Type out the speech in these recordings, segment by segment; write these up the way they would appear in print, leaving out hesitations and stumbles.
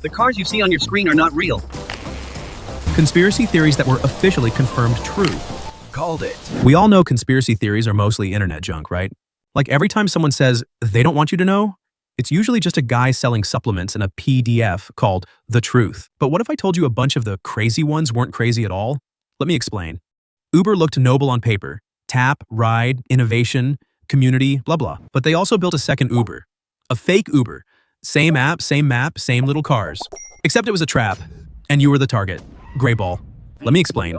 The cars you see on your screen are not real. Conspiracy theories that were officially confirmed true. Called it. We all know conspiracy theories are mostly internet junk, right? Like every time someone says they don't want you to know, it's usually just a guy selling supplements in a PDF called The Truth. But what if I told you a bunch of the crazy ones weren't crazy at all? Let me explain. Uber looked noble on paper. Tap, ride, innovation, community, blah blah. But they also built a second Uber. A fake Uber. Same app, same map, same little cars. Except it was a trap, and you were the target. Greyball. Let me explain.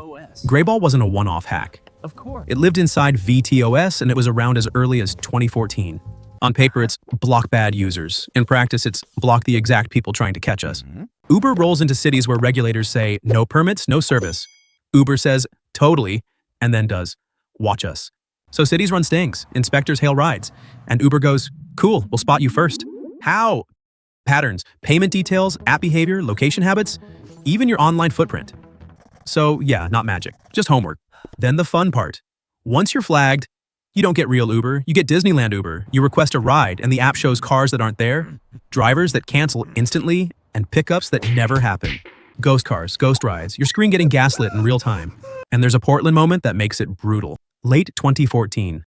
Greyball wasn't a one-off hack. Of course. It lived inside VTOS, and it was around as early as 2014. On paper, it's block bad users. In practice, it's block the exact people trying to catch us. Uber rolls into cities where regulators say, no permits, no service. Uber says, totally, and then does, watch us. So cities run stings, inspectors hail rides, and Uber goes, cool, we'll spot you first. How? Patterns, payment details, app behavior, location habits, even your online footprint. So yeah, not magic, just homework. Then the fun part. Once you're flagged, you don't get real Uber, you get Disneyland Uber. You request a ride and the app shows cars that aren't there, drivers that cancel instantly, and pickups that never happen. Ghost cars, ghost rides, your screen getting gaslit in real time. And there's a Portland moment that makes it brutal. Late 2014.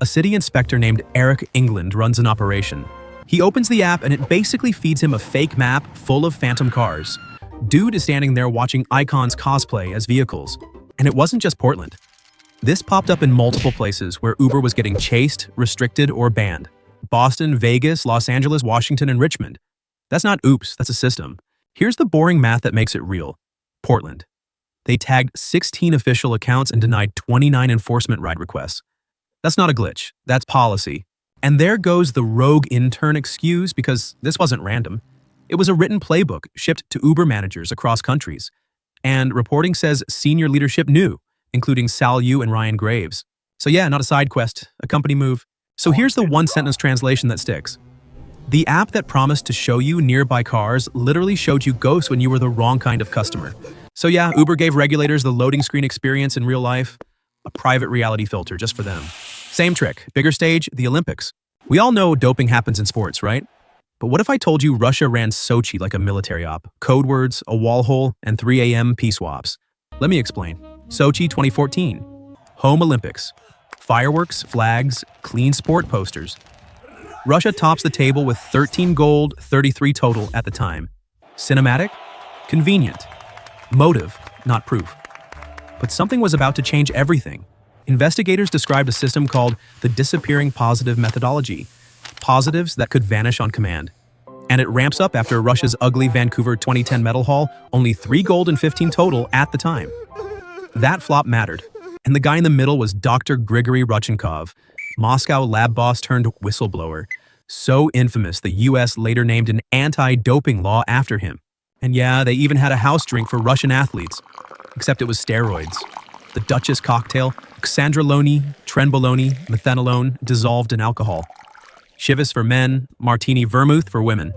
A city inspector named Eric England runs an operation. He opens the app and it basically feeds him a fake map full of phantom cars. Dude is standing there watching icons cosplay as vehicles. And it wasn't just Portland. This popped up in multiple places where Uber was getting chased, restricted, or banned. Boston, Vegas, Los Angeles, Washington, and Richmond. That's not oops, that's a system. Here's the boring math that makes it real. Portland. They tagged 16 official accounts and denied 29 enforcement ride requests. That's not a glitch, that's policy. And there goes the rogue intern excuse because this wasn't random. It was a written playbook shipped to Uber managers across countries. And reporting says senior leadership knew, including Sal Yu and Ryan Graves. So yeah, not a side quest, a company move. So here's the one-sentence translation that sticks. The app that promised to show you nearby cars literally showed you ghosts when you were the wrong kind of customer. So yeah, Uber gave regulators the loading screen experience in real life, a private reality filter just for them. Same trick, bigger stage, the Olympics. We all know doping happens in sports, right? But what if I told you Russia ran Sochi like a military op? Code words, a wall hole, and 3 a.m. P-swaps. Let me explain. Sochi 2014. Home Olympics. Fireworks, flags, clean sport posters. Russia tops the table with 13 gold, 33 total at the time. Cinematic? Convenient. Motive, not proof. But something was about to change everything. Investigators described a system called the disappearing positive methodology. Positives that could vanish on command. And it ramps up after Russia's ugly Vancouver 2010 medal haul, only 3 gold and 15 total at the time. That flop mattered. And the guy in the middle was Dr. Grigory Rodchenkov, Moscow lab boss turned whistleblower. So infamous, the US later named an anti-doping law after him. And yeah, they even had a house drink for Russian athletes. Except it was steroids. The Duchess cocktail, xandrolone, trenbolone, methanolone, dissolved in alcohol. Chivas for men, martini vermouth for women.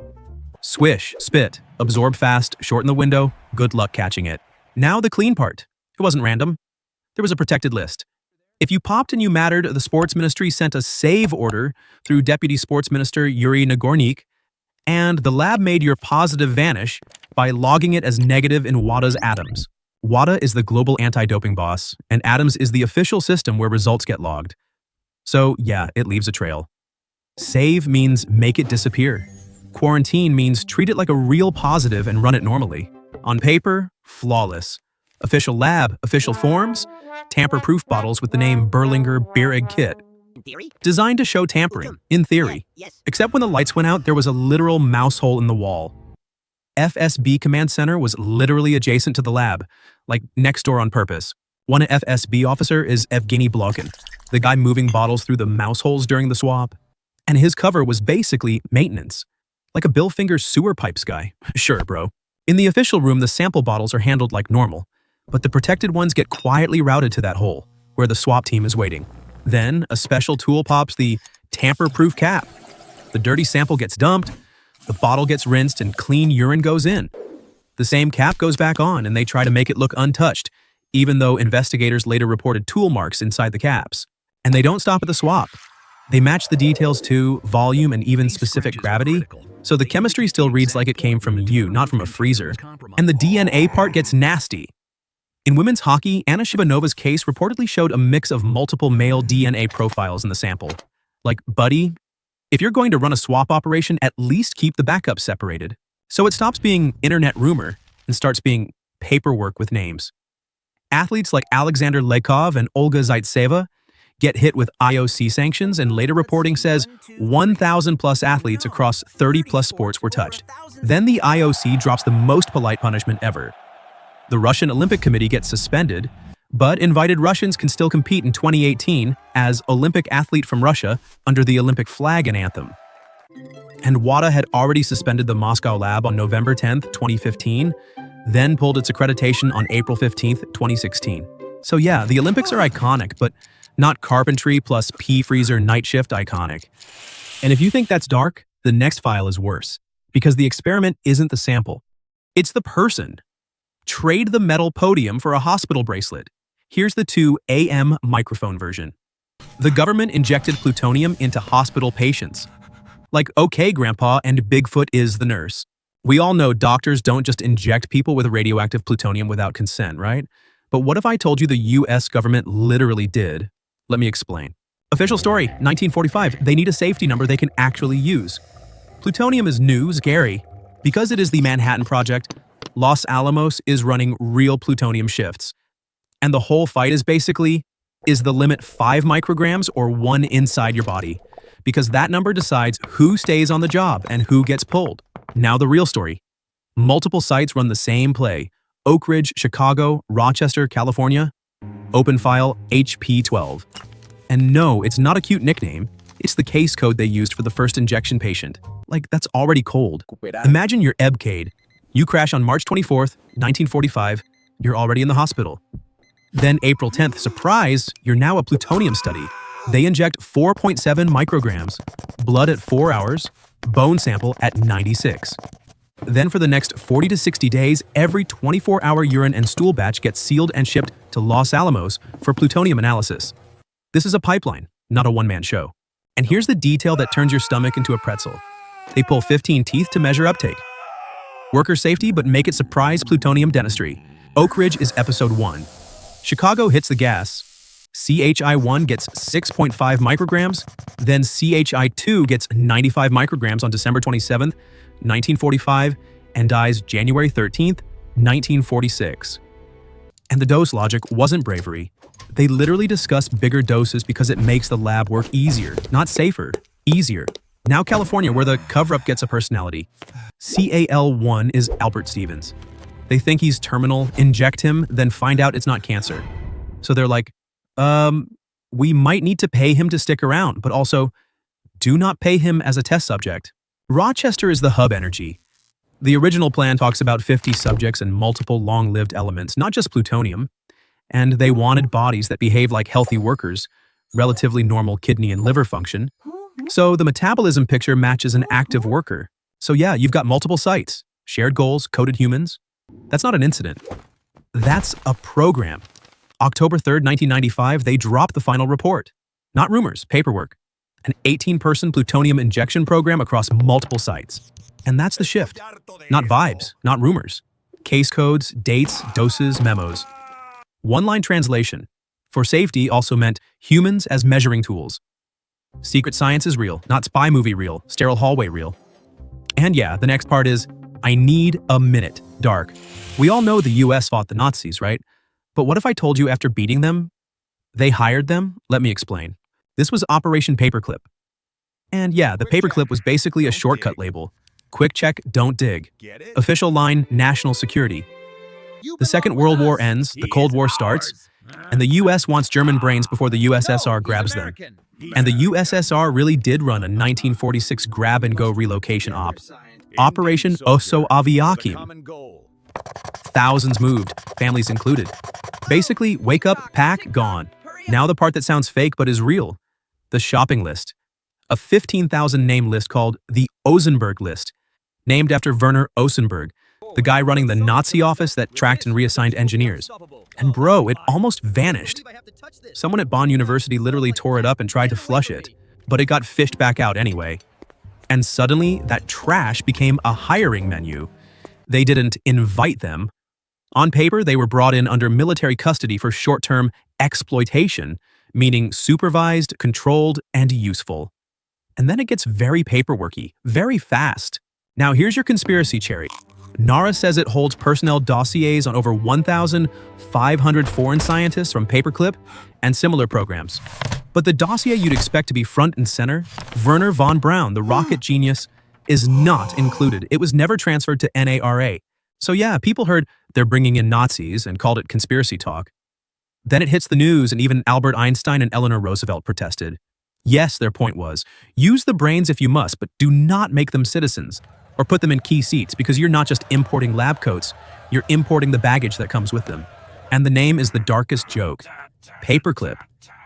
Swish, spit, absorb fast, shorten the window, good luck catching it. Now the clean part. It wasn't random. There was a protected list. If you popped and you mattered, the sports ministry sent a save order through Deputy Sports Minister Yuri Nagornik, and the lab made your positive vanish by logging it as negative in WADA's Atoms. WADA is the global anti-doping boss, and Atoms is the official system where results get logged. So yeah, it leaves a trail. Save means make it disappear. Quarantine means treat it like a real positive and run it normally. On paper, flawless. Official lab, official forms, tamper-proof bottles with the name Berlinger Beer Egg Kit. In theory? Designed to show tampering, in theory. Yes. Except when the lights went out, there was a literal mouse hole in the wall. FSB Command Center was literally adjacent to the lab, like next door on purpose. One FSB officer is Evgeny Blokin, the guy moving bottles through the mouse holes during the swap. And his cover was basically maintenance. Like a Bill Fingers sewer pipes guy. Sure, bro. In the official room, the sample bottles are handled like normal, but the protected ones get quietly routed to that hole, where the swap team is waiting. Then, a special tool pops the tamper-proof cap. The dirty sample gets dumped, the bottle gets rinsed, and clean urine goes in. The same cap goes back on, and they try to make it look untouched, even though investigators later reported tool marks inside the caps. And they don't stop at the swap. They match the details to volume and even specific gravity. So the chemistry still reads like it came from you, not from a freezer. And the DNA part gets nasty. In women's hockey, Anna Shivanova's case reportedly showed a mix of multiple male DNA profiles in the sample. Like, buddy, if you're going to run a swap operation, at least keep the backups separated. So it stops being internet rumor and starts being paperwork with names. Athletes like Alexander Lekov and Olga Zaitseva get hit with IOC sanctions, and later reporting says 1,000 plus athletes across 30 plus sports were touched. Then the IOC drops the most polite punishment ever. The Russian Olympic Committee gets suspended, but invited Russians can still compete in 2018 as Olympic athlete from Russia under the Olympic flag and anthem. And WADA had already suspended the Moscow lab on November 10, 2015, then pulled its accreditation on April 15, 2016. So yeah, the Olympics are iconic, but not carpentry plus P-freezer night shift iconic. And if you think that's dark, the next file is worse, because the experiment isn't the sample. It's the person. Trade the metal podium for a hospital bracelet. Here's the 2 AM microphone version. The government injected plutonium into hospital patients. Like, okay, Grandpa, and Bigfoot is the nurse. We all know doctors don't just inject people with radioactive plutonium without consent, right? But what if I told you the US government literally did? Let me explain. Official story, 1945. They need a safety number they can actually use. Plutonium is new, scary. Because it is the Manhattan Project, Los Alamos is running real plutonium shifts. And the whole fight is basically, is the limit 5 micrograms or 1 inside your body? Because that number decides who stays on the job and who gets pulled. Now the real story. Multiple sites run the same play. Oak Ridge, Chicago, Rochester, California. Open file HP12. And no, it's not a cute nickname. It's the case code they used for the first injection patient. Like, that's already cold. Imagine you're EBCADE. You crash on March 24th, 1945. You're already in the hospital. Then April 10th, surprise, you're now a plutonium study. They inject 4.7 micrograms, blood at 4 hours, bone sample at 96. Then for the next 40 to 60 days, every 24-hour urine and stool batch gets sealed and shipped to Los Alamos for plutonium analysis. This is a pipeline, not a one-man show. And here's the detail that turns your stomach into a pretzel. They pull 15 teeth to measure uptake. Worker safety, but make it surprise plutonium dentistry. Oak Ridge is episode 1. Chicago hits the gas. CHI-1 gets 6.5 micrograms, then CHI-2 gets 95 micrograms on December 27th, 1945, and dies January 13th, 1946. And the dose logic wasn't bravery. They literally discuss bigger doses because it makes the lab work easier, not safer, easier. Now California, where the cover-up gets a personality. CAL-1 is Albert Stevens. They think he's terminal, inject him, then find out it's not cancer. So they're like, we might need to pay him to stick around, but also, do not pay him as a test subject. Rochester is the hub energy. The original plan talks about 50 subjects and multiple long-lived elements, not just plutonium. And they wanted bodies that behave like healthy workers, relatively normal kidney and liver function. So the metabolism picture matches an active worker. So yeah, you've got multiple sites, shared goals, coded humans. That's not an incident. That's a program. October 3rd, 1995, they dropped the final report. Not rumors, paperwork. An 18-person plutonium injection program across multiple sites. And that's the shift. Not vibes, not rumors. Case codes, dates, doses, memos. One-line translation. For safety also meant humans as measuring tools. Secret science is real, not spy movie real, sterile hallway real. And yeah, the next part is, I need a minute, dark. We all know the US fought the Nazis, right? But what if I told you after beating them, they hired them? Let me explain. This was Operation Paperclip. And yeah, the Paperclip was basically a shortcut label. Quick check, don't dig. Official line, national security. The Second World War ends, the Cold War starts, and the US wants German brains before the USSR grabs them. And the USSR really did run a 1946 grab-and-go relocation op. Operation Oso Aviakim. Thousands moved, families included. Basically, wake up, pack, gone. Now the part that sounds fake but is real. The shopping list. A 15,000-name list called the Osenberg list, named after Werner Osenberg, the guy running the Nazi office that tracked and reassigned engineers. And bro, it almost vanished. Someone at Bonn University literally tore it up and tried to flush it, but it got fished back out anyway. And suddenly, that trash became a hiring menu. They didn't invite them. On paper, they were brought in under military custody for short-term exploitation, meaning supervised, controlled, and useful. And then it gets very paperworky, very fast. Now here's your conspiracy cherry. NARA says it holds personnel dossiers on over 1,500 foreign scientists from Paperclip and similar programs. But the dossier you'd expect to be front and center, Wernher von Braun, the rocket genius, is not included. It was never transferred to NARA. So yeah, people heard they're bringing in Nazis and called it conspiracy talk. Then it hits the news, and even Albert Einstein and Eleanor Roosevelt protested. Yes, their point was, use the brains if you must, but do not make them citizens or put them in key seats, because you're not just importing lab coats, you're importing the baggage that comes with them. And the name is the darkest joke. Paperclip.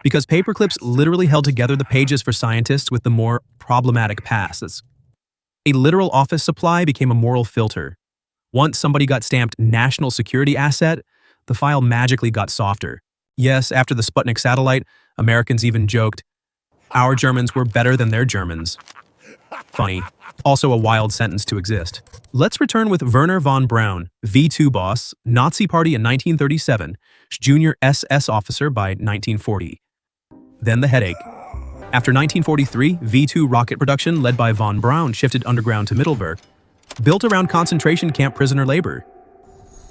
Because paperclips literally held together the pages for scientists with the more problematic past. A literal office supply became a moral filter. Once somebody got stamped national security asset, the file magically got softer. Yes, after the Sputnik satellite, Americans even joked, our Germans were better than their Germans. Funny. Also a wild sentence to exist. Let's return with Wernher von Braun, V2 boss, Nazi Party in 1937, junior SS officer by 1940. Then the headache. After 1943, V2 rocket production led by von Braun shifted underground to Middelburg, built around concentration camp prisoner labor.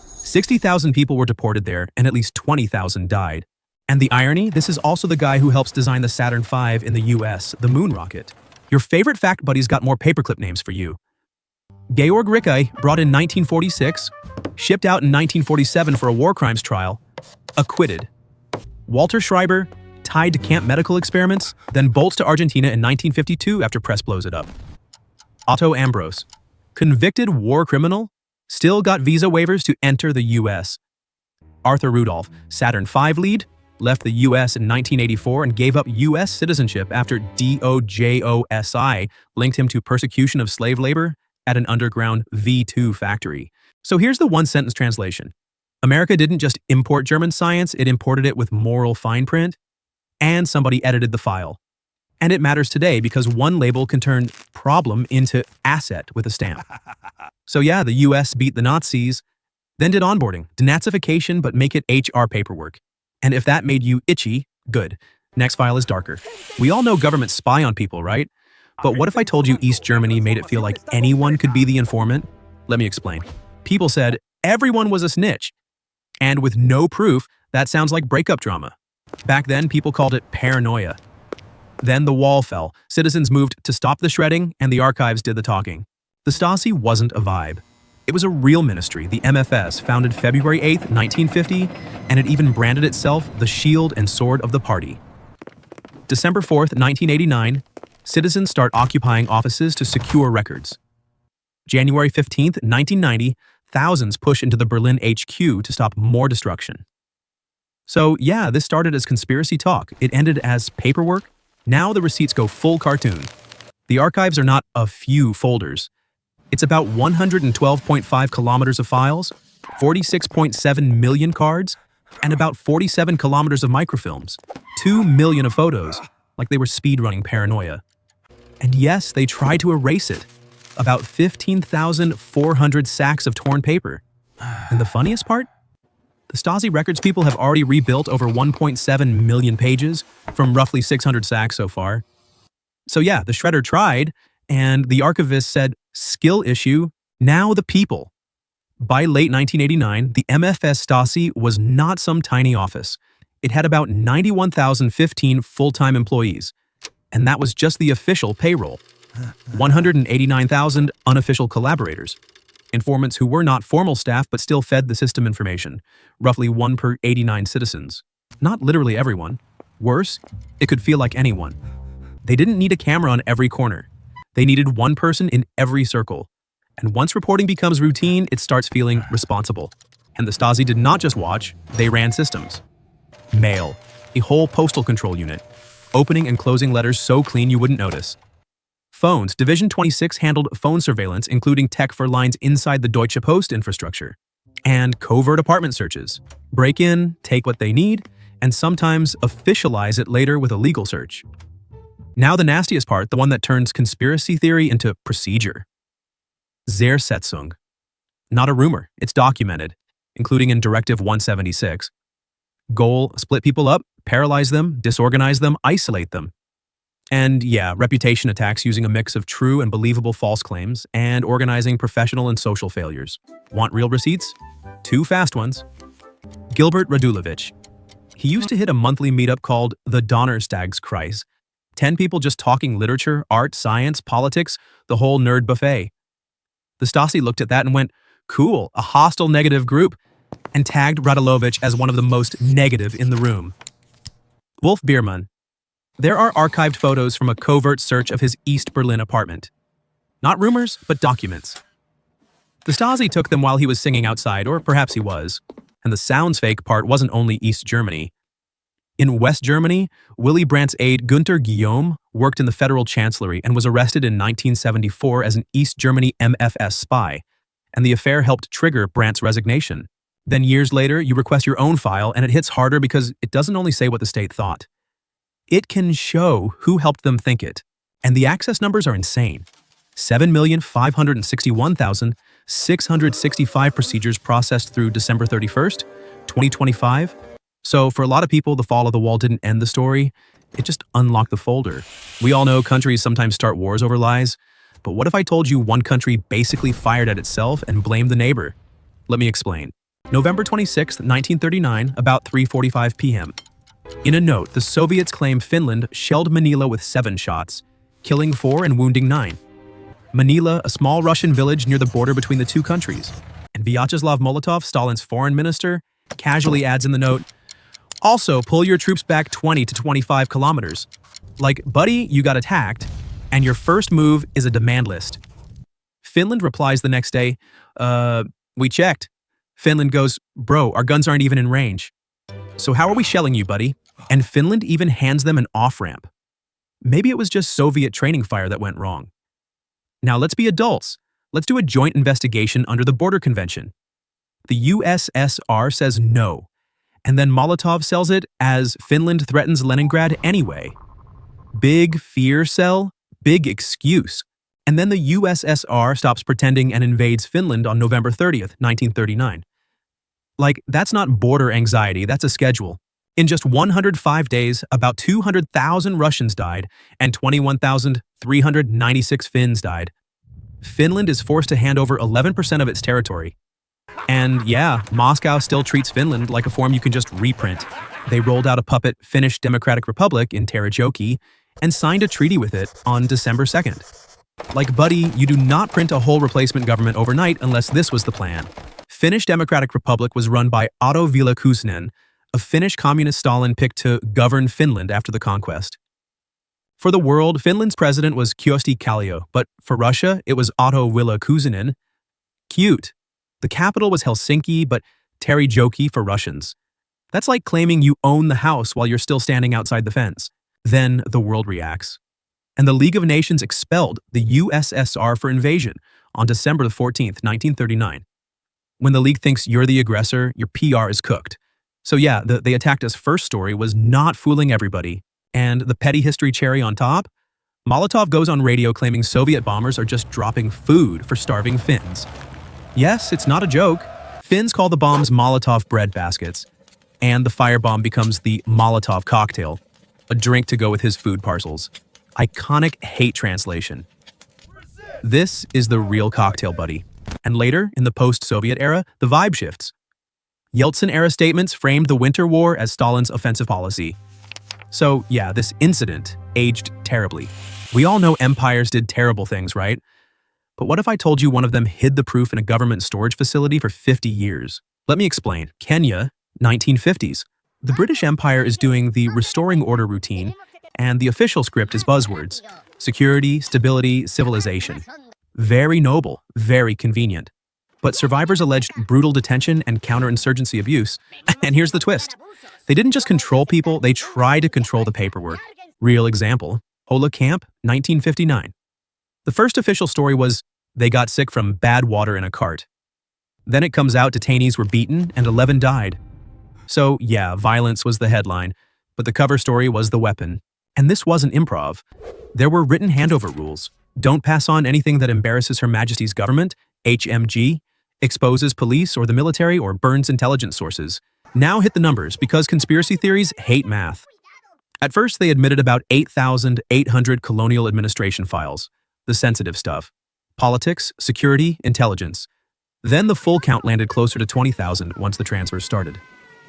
60,000 people were deported there, and at least 20,000 died. And the irony, this is also the guy who helps design the Saturn V in the US, the moon rocket. Your favorite fact buddies got more paperclip names for you. Georg Ricke, brought in 1946, shipped out in 1947 for a war crimes trial, acquitted. Walter Schreiber, tied to camp medical experiments, then bolts to Argentina in 1952 after press blows it up. Otto Ambros, convicted war criminal, still got visa waivers to enter the US. Arthur Rudolph, Saturn V lead, left the US in 1984 and gave up US citizenship after DOJOSI linked him to persecution of slave labor at an underground V2 factory. So here's the one-sentence translation. America didn't just import German science, it imported it with moral fine print, and somebody edited the file. And it matters today because one label can turn problem into asset with a stamp. So yeah, the US beat the Nazis, then did onboarding, denazification, but make it HR paperwork. And if that made you itchy, good. Next file is darker. We all know governments spy on people, right? But what if I told you East Germany made it feel like anyone could be the informant? Let me explain. People said everyone was a snitch. And with no proof, that sounds like breakup drama. Back then, people called it paranoia. Then the wall fell, citizens moved to stop the shredding, and the archives did the talking. The Stasi wasn't a vibe. It was a real ministry, the MFS, founded February 8, 1950, and it even branded itself the shield and sword of the party. December 4th, 1989, citizens start occupying offices to secure records. January 15th, 1990, thousands push into the Berlin HQ to stop more destruction. So yeah, this started as conspiracy talk. It ended as paperwork. Now the receipts go full cartoon. The archives are not a few folders. It's about 112.5 kilometers of files, 46.7 million cards, and about 47 kilometers of microfilms, 2 million of photos, like they were speedrunning paranoia. And yes, they tried to erase it. About 15,400 sacks of torn paper. And the funniest part? The Stasi records people have already rebuilt over 1.7 million pages from roughly 600 sacks so far. So yeah, the shredder tried, and the archivist said, skill issue, now the people. By late 1989, the MFS Stasi was not some tiny office. It had about 91,015 full-time employees, and that was just the official payroll. 189,000 unofficial collaborators. Informants who were not formal staff but still fed the system information, roughly 1 per 89 citizens. Not literally everyone. Worse, it could feel like anyone. They didn't need a camera on every corner. They needed one person in every circle. And once reporting becomes routine, it starts feeling responsible. And the Stasi did not just watch, they ran systems. Mail, a whole postal control unit, opening and closing letters so clean you wouldn't notice. Phones, Division 26 handled phone surveillance, including tech for lines inside the Deutsche Post infrastructure. And covert apartment searches. Break in, take what they need, and sometimes officialize it later with a legal search. Now the nastiest part, the one that turns conspiracy theory into procedure. Zersetzung. Not a rumor, it's documented, including in Directive 176. Goal, split people up, paralyze them, disorganize them, isolate them. And yeah, reputation attacks using a mix of true and believable false claims and organizing professional and social failures. Want real receipts? 2 fast ones. Gilbert Radulovich. He used to hit a monthly meetup called the Donnerstagskreis. 10 people just talking literature, art, science, politics, the whole nerd buffet. The Stasi looked at that and went, cool, a hostile negative group, and tagged Radulovich as one of the most negative in the room. Wolf Biermann. There are archived photos from a covert search of his East Berlin apartment. Not rumors, but documents. The Stasi took them while he was singing outside, or perhaps he was. And the sounds fake part wasn't only East Germany. In West Germany, Willy Brandt's aide Günther Guillaume worked in the federal chancellery and was arrested in 1974 as an East Germany MFS spy, and the affair helped trigger Brandt's resignation. Then years later, you request your own file, and it hits harder because it doesn't only say what the state thought. It can show who helped them think it, and the access numbers are insane. 7,561,665 procedures processed through December 31st, 2025. So for a lot of people, the fall of the wall didn't end the story, it just unlocked the folder. We all know countries sometimes start wars over lies, but what if I told you one country basically fired at itself and blamed the neighbor? Let me explain. November 26, 1939, about 3:45 p.m. In a note, the Soviets claim Finland shelled Mainila with 7 shots, killing 4 and wounding 9. Mainila, a small Russian village near the border between the two countries. And Vyacheslav Molotov, Stalin's foreign minister, casually adds in the note, also pull your troops back 20 to 25 kilometers. Like, buddy, you got attacked, and your first move is a demand list. Finland replies the next day, we checked. Finland goes, bro, our guns aren't even in range. So how are we shelling you, buddy? And Finland even hands them an off-ramp. Maybe it was just Soviet training fire that went wrong. Now let's be adults. Let's do a joint investigation under the Border Convention. The USSR says no, and then Molotov sells it as Finland threatens Leningrad anyway. Big fear sell, big excuse. And then the USSR stops pretending and invades Finland on November 30th, 1939. Like, that's not border anxiety, that's a schedule. In just 105 days, about 200,000 Russians died and 21,396 Finns died. Finland is forced to hand over 11% of its territory. And yeah, Moscow still treats Finland like a form you can just reprint. They rolled out a puppet Finnish Democratic Republic in Terajoki and signed a treaty with it on December 2nd. Like, buddy, you do not print a whole replacement government overnight unless this was the plan. Finnish Democratic Republic was run by Otto Wille Kuusinen, a Finnish communist Stalin picked to govern Finland after the conquest. For the world, Finland's president was Kyösti Kallio, but for Russia, it was Otto Wille Kuusinen. Cute. The capital was Helsinki, but Terajoki for Russians. That's like claiming you own the house while you're still standing outside the fence. Then the world reacts. And the League of Nations expelled the USSR for invasion on December 14th, 1939. When the League thinks you're the aggressor, your PR is cooked. So yeah, the they attacked us first story was not fooling everybody. And the petty history cherry on top? Molotov goes on radio claiming Soviet bombers are just dropping food for starving Finns. Yes, it's not a joke. Finns call the bombs Molotov bread baskets. And the firebomb becomes the Molotov cocktail, a drink to go with his food parcels. Iconic hate translation. This is the real cocktail, buddy. And later, in the post-Soviet era, the vibe shifts. Yeltsin-era statements framed the Winter War as Stalin's offensive policy. So yeah, this incident aged terribly. We all know empires did terrible things, right? But what if I told you one of them hid the proof in a government storage facility for 50 years? Let me explain. Kenya, 1950s. The British Empire is doing the restoring order routine, and the official script is buzzwords. Security, stability, civilization. Very noble, very convenient. But survivors alleged brutal detention and counterinsurgency abuse. And here's the twist. They didn't just control people, they tried to control the paperwork. Real example, Hola Camp, 1959. The first official story was, they got sick from bad water in a cart. Then it comes out detainees were beaten and 11 died. So yeah, violence was the headline, but the cover story was the weapon. And this wasn't improv. There were written handover rules. Don't pass on anything that embarrasses Her Majesty's government, HMG, exposes police or the military, or burns intelligence sources. Now hit the numbers, because conspiracy theories hate math. At first, they admitted about 8,800 colonial administration files, the sensitive stuff. Politics, security, intelligence. Then the full count landed closer to 20,000 once the transfers started.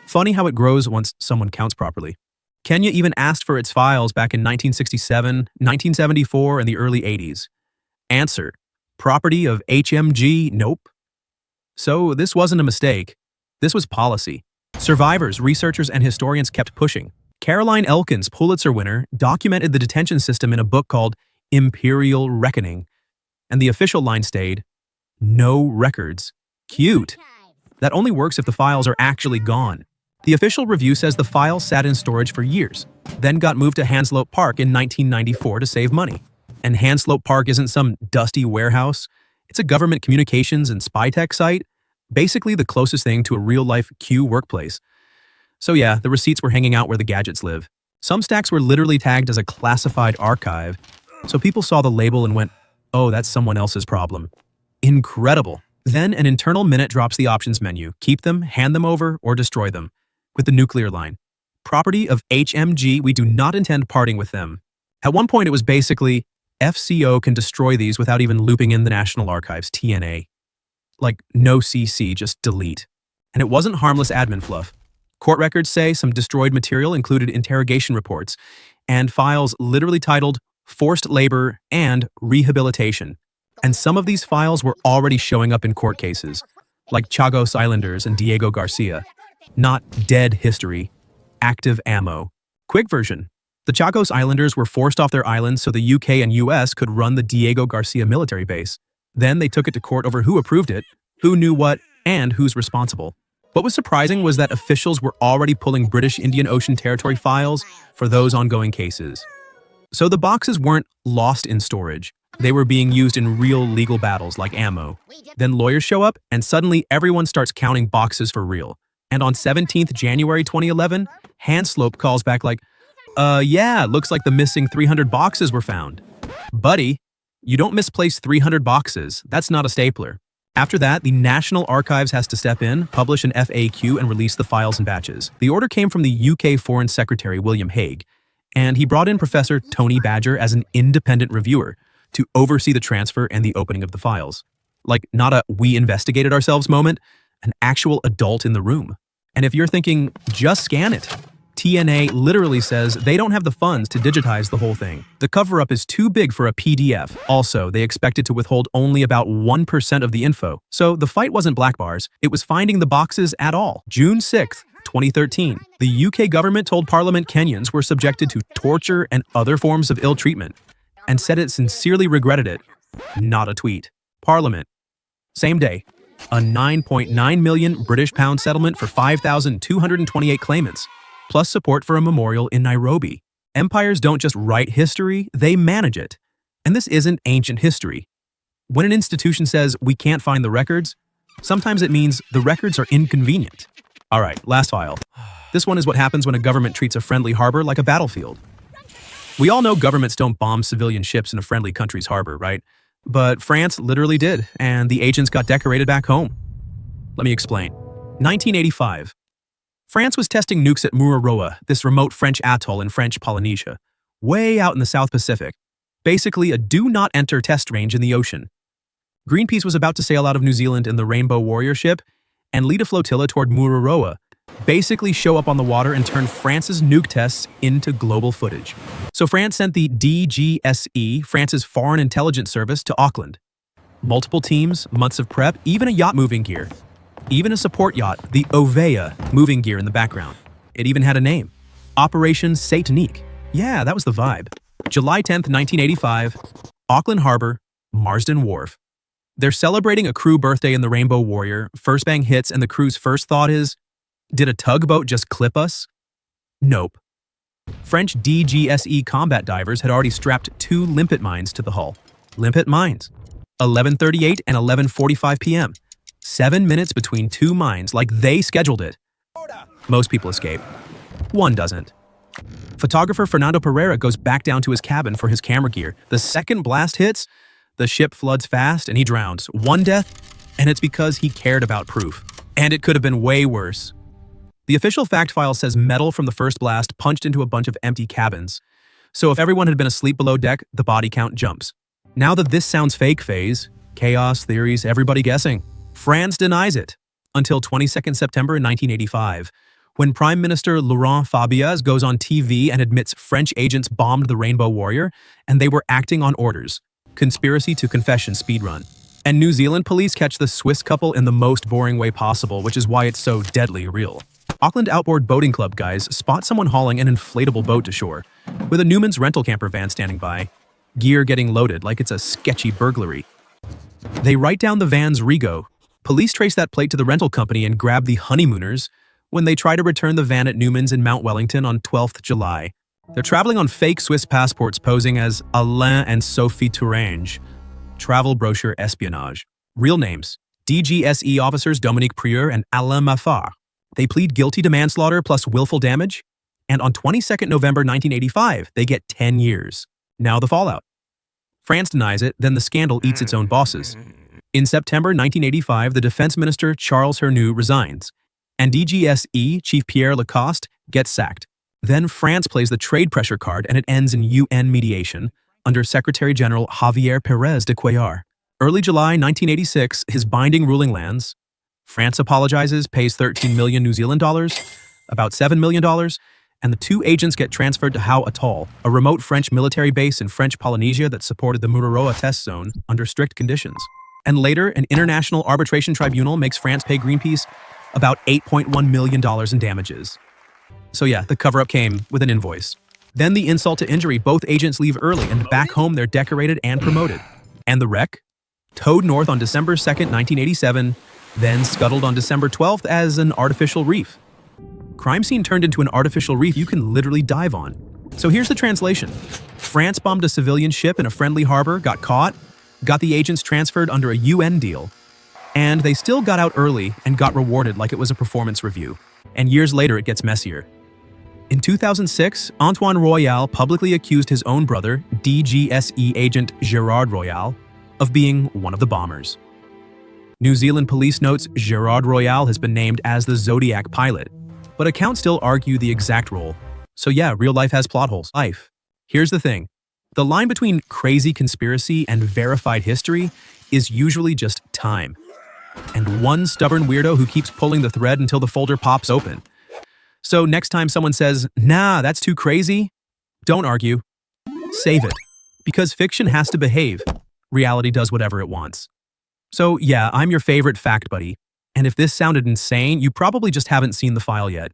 Funny how it grows once someone counts properly. Kenya even asked for its files back in 1967, 1974, and the early 80s. Answer: property of HMG, nope. So this wasn't a mistake. This was policy. Survivors, researchers, and historians kept pushing. Caroline Elkins, Pulitzer winner, documented the detention system in a book called Imperial Reckoning. And the official line stayed, no records. Cute. That only works if the files are actually gone. The official review says the files sat in storage for years, then got moved to Hanslope Park in 1994 to save money. And Hanslope Park isn't some dusty warehouse. It's a government communications and spy tech site, basically the closest thing to a real-life Q workplace. So yeah, the receipts were hanging out where the gadgets live. Some stacks were literally tagged as a classified archive, so people saw the label and went, oh, that's someone else's problem. Incredible. Then an internal minute drops the options menu: keep them, hand them over, or destroy them, with the nuclear line. Property of HMG, we do not intend parting with them. At one point, it was basically, FCO can destroy these without even looping in the National Archives, TNA. Like, no CC, just delete. And it wasn't harmless admin fluff. Court records say some destroyed material included interrogation reports and files literally titled forced labor and rehabilitation. And some of these files were already showing up in court cases, like Chagos Islanders and Diego Garcia. Not dead history, active ammo. Quick version: the Chagos Islanders were forced off their islands so the UK and US could run the Diego Garcia military base. Then they took it to court over who approved it, who knew what, and who's responsible. What was surprising was that officials were already pulling British Indian Ocean Territory files for those ongoing cases. So the boxes weren't lost in storage. They were being used in real legal battles like ammo. Then lawyers show up, and suddenly everyone starts counting boxes for real. And on 17th January 2011, Hanslope calls back like, yeah, looks like the missing 300 boxes were found. Buddy, you don't misplace 300 boxes. That's not a stapler. After that, the National Archives has to step in, publish an FAQ, and release the files in batches. The order came from the UK Foreign Secretary William Hague, and he brought in Professor Tony Badger as an independent reviewer to oversee the transfer and the opening of the files. Like, not a we investigated ourselves moment, an actual adult in the room. And if you're thinking, just scan it, TNA literally says they don't have the funds to digitize the whole thing. The cover-up is too big for a PDF. Also, they expected to withhold only about 1% of the info. So the fight wasn't black bars, it was finding the boxes at all. June 6th, 2013, the UK government told Parliament Kenyans were subjected to torture and other forms of ill treatment, and said it sincerely regretted it. Not a tweet. Parliament. Same day, a 9.9 million British pound settlement for 5,228 claimants, plus support for a memorial in Nairobi. Empires don't just write history, they manage it. And this isn't ancient history. When an institution says we can't find the records, sometimes it means the records are inconvenient. All right, last file. This one is what happens when a government treats a friendly harbor like a battlefield. We all know governments don't bomb civilian ships in a friendly country's harbor, right? But France literally did, and the agents got decorated back home. Let me explain. 1985. France was testing nukes at Mururoa, this remote French atoll in French Polynesia, way out in the South Pacific. Basically a do-not-enter test range in the ocean. Greenpeace was about to sail out of New Zealand in the Rainbow Warrior ship and lead a flotilla toward Mururoa, basically show up on the water and turn France's nuke tests into global footage. So France sent the DGSE, France's Foreign Intelligence Service, to Auckland. Multiple teams, months of prep, even a yacht moving gear. Even a support yacht, the Ovea, moving gear in the background. It even had a name. Operation Satanique. Yeah, that was the vibe. July 10th, 1985, Auckland Harbor, Marsden Wharf. They're celebrating a crew birthday in the Rainbow Warrior, first bang hits, and the crew's first thought is, did a tugboat just clip us? Nope. French DGSE combat divers had already strapped 2 limpet mines to the hull. Limpet mines. 11:38 and 11:45 p.m. 7 minutes between 2 mines, like they scheduled it. Most people escape. One doesn't. Photographer Fernando Pereira goes back down to his cabin for his camera gear. The second blast hits, the ship floods fast and he drowns. One death, and it's because he cared about proof. And it could have been way worse. The official fact file says metal from the first blast punched into a bunch of empty cabins. So if everyone had been asleep below deck, the body count jumps. Now that this sounds fake phase, chaos, theories, everybody guessing. France denies it until 22nd September 1985, when Prime Minister Laurent Fabius goes on TV and admits French agents bombed the Rainbow Warrior and they were acting on orders. Conspiracy to confession speedrun. And New Zealand police catch the Swiss couple in the most boring way possible, which is why it's so deadly real. Auckland Outboard Boating Club guys spot someone hauling an inflatable boat to shore, with a Newman's rental camper van standing by, gear getting loaded like it's a sketchy burglary. They write down the van's Rego. Police trace that plate to the rental company and grab the honeymooners when they try to return the van at Newman's in Mount Wellington on 12th July. They're traveling on fake Swiss passports posing as Alain and Sophie Tourange. Travel brochure espionage. Real names: DGSE officers Dominique Prieur and Alain Maffard. They plead guilty to manslaughter plus willful damage, and on 22nd November 1985, they get 10 years. Now the fallout. France denies it, then the scandal eats its own bosses. In September 1985, the defense minister Charles Hernu resigns, and DGSE chief Pierre Lacoste gets sacked. Then France plays the trade pressure card and it ends in UN mediation under Secretary General Javier Pérez de Cuellar. Early July 1986, his binding ruling lands. France apologizes, pays 13 million New Zealand dollars, about $7 million, and the two agents get transferred to Hau Atoll, a remote French military base in French Polynesia that supported the Mururoa test zone under strict conditions. And later, an international arbitration tribunal makes France pay Greenpeace about $8.1 million in damages. So yeah, the cover-up came with an invoice. Then the insult to injury, both agents leave early and back home they're decorated and promoted. And the wreck? Towed north on December 2nd, 1987, then scuttled on December 12th as an artificial reef. Crime scene turned into an artificial reef you can literally dive on. So here's the translation. France bombed a civilian ship in a friendly harbor, got caught, got the agents transferred under a UN deal, and they still got out early and got rewarded like it was a performance review. And years later, it gets messier. In 2006, Antoine Royal publicly accused his own brother, DGSE agent Gerard Royal, of being one of the bombers. New Zealand police notes Gerard Royal has been named as the Zodiac pilot, but accounts still argue the exact role. So yeah, real life has plot holes. Here's the thing. The line between crazy conspiracy and verified history is usually just time. And one stubborn weirdo who keeps pulling the thread until the folder pops open. So next time someone says, nah, that's too crazy, don't argue. Save it. Because fiction has to behave. Reality does whatever it wants. So yeah, I'm your favorite fact buddy. And if this sounded insane, you probably just haven't seen the file yet.